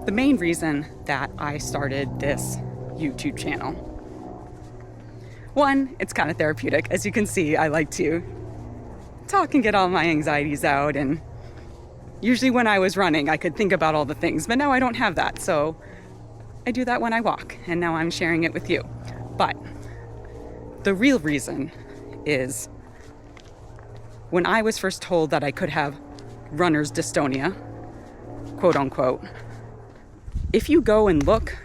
the main reason that I started this YouTube channel. One, it's kind of therapeutic. As you can see, I like to talk and get all my anxieties out, and usually when I was running, I could think about all the things, but now I don't have that, so I do that when I walk, and now I'm sharing it with you. But the real reason is when I was first told that I could have runner's dystonia, quote unquote, if you go and look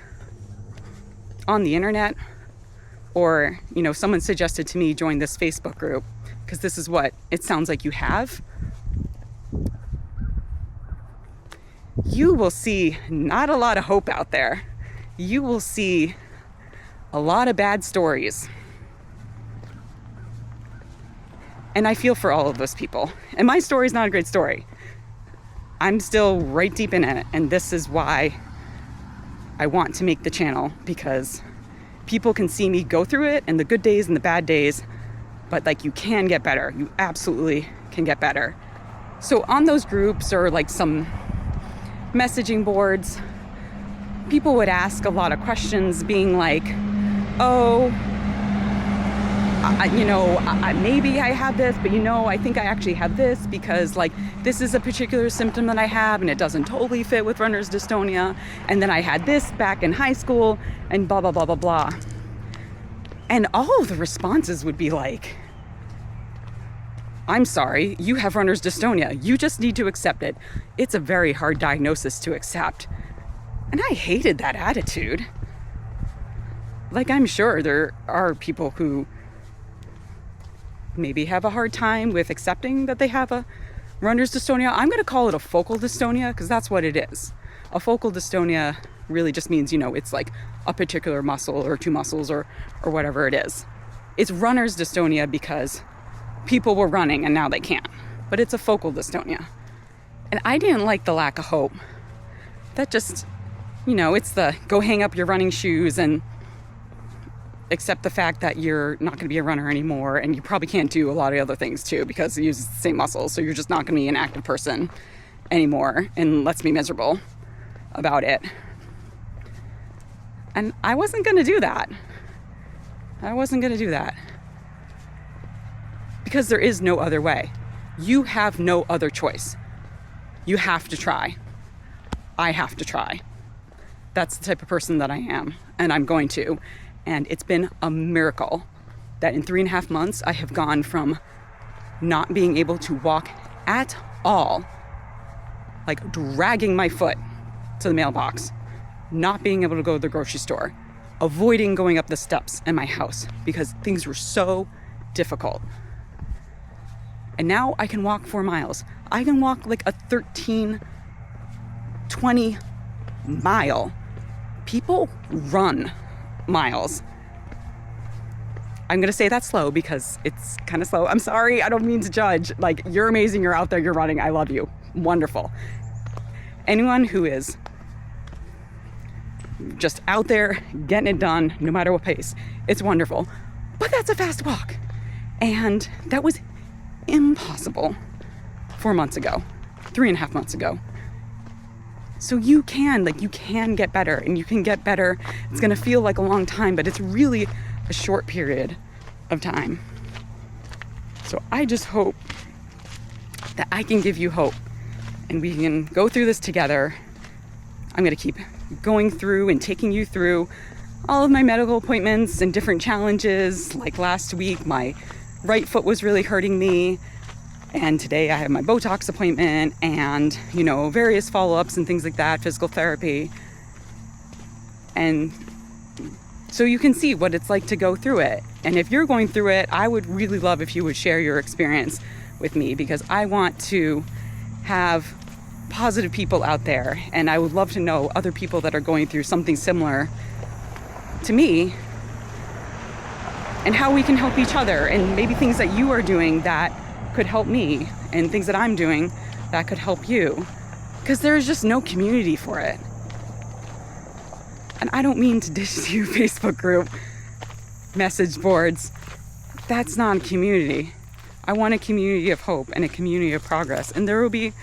on the internet, or, someone suggested to me join this Facebook group, because this is what it sounds like you have, you will see not a lot of hope out there. You will see a lot of bad stories. And I feel for all of those people. And my story is not a great story. I'm still right deep in it. And this is why I want to make the channel, because people can see me go through it, and the good days and the bad days, but you can get better. You absolutely can get better. So on those groups, or some messaging boards, people would ask a lot of questions, being like, maybe I have this, but I think I actually have this because this is a particular symptom that I have, and it doesn't totally fit with runner's dystonia. And then I had this back in high school, and blah, blah, blah, blah, blah. And all of the responses would be like, I'm sorry, you have runner's dystonia. You just need to accept it. It's a very hard diagnosis to accept. And I hated that attitude. I'm sure there are people who maybe have a hard time with accepting that they have a runner's dystonia. I'm going to call it a focal dystonia, because that's what it is. A focal dystonia really just means, it's a particular muscle or two muscles or whatever it is. It's runner's dystonia because people were running and now they can't. But it's a focal dystonia. And I didn't like the lack of hope. That just, it's the go hang up your running shoes and accept the fact that you're not going to be a runner anymore, and you probably can't do a lot of other things too because you use the same muscles, so you're just not going to be an active person anymore, and let's be miserable about it. And I wasn't going to do that. Because there is no other way. You have no other choice. You have to try. I have to try. That's the type of person that I am, and I'm going to. And it's been a miracle that in 3.5 months, I have gone from not being able to walk at all, dragging my foot to the mailbox, not being able to go to the grocery store, avoiding going up the steps in my house because things were so difficult. And now I can walk 4 miles. I can walk a 13, 20 mile. People run miles. I'm going to say that slow because it's kind of slow. I'm sorry. I don't mean to judge. You're amazing. You're out there. You're running. I love you. Wonderful. Anyone who is just out there getting it done, no matter what pace, it's wonderful. But that's a fast walk. And that was impossible 4 months ago, 3.5 months ago. So you can get better, and you can get better. It's going to feel like a long time, but it's really a short period of time. So I just hope that I can give you hope, and we can go through this together. I'm going to keep going through and taking you through all of my medical appointments and different challenges. Like last week, my right foot was really hurting me. And today I have my Botox appointment and, various follow-ups and things like that, physical therapy. And so you can see what it's like to go through it. And if you're going through it, I would really love if you would share your experience with me, because I want to have positive people out there. And I would love to know other people that are going through something similar to me, and how we can help each other, and maybe things that you are doing that could help me, and things that I'm doing that could help you, because there's just no community for it. And I don't mean to dish you Facebook group, message boards. That's not a community. I want a community of hope and a community of progress. And there will be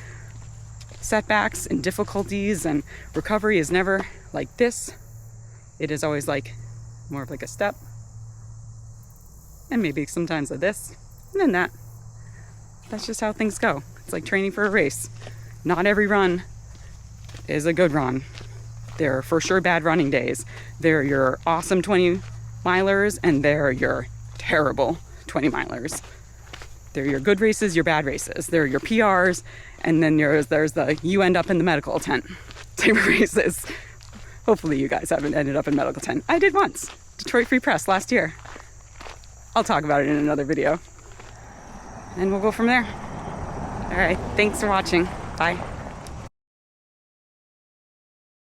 setbacks and difficulties, and recovery is never like this. It is always like more of like a step, and maybe sometimes a this and then that. That's just how things go. It's like training for a race. Not every run is a good run. There are for sure bad running days. There are your awesome 20 milers, and there are your terrible 20 milers. There are your good races, your bad races. There are your PRs, and then there's the you end up in the medical tent type of races. Hopefully you guys haven't ended up in medical tent. I did once. Detroit Free Press last year. I'll talk about it in another video. And we'll go from there. All right, thanks for watching. Bye.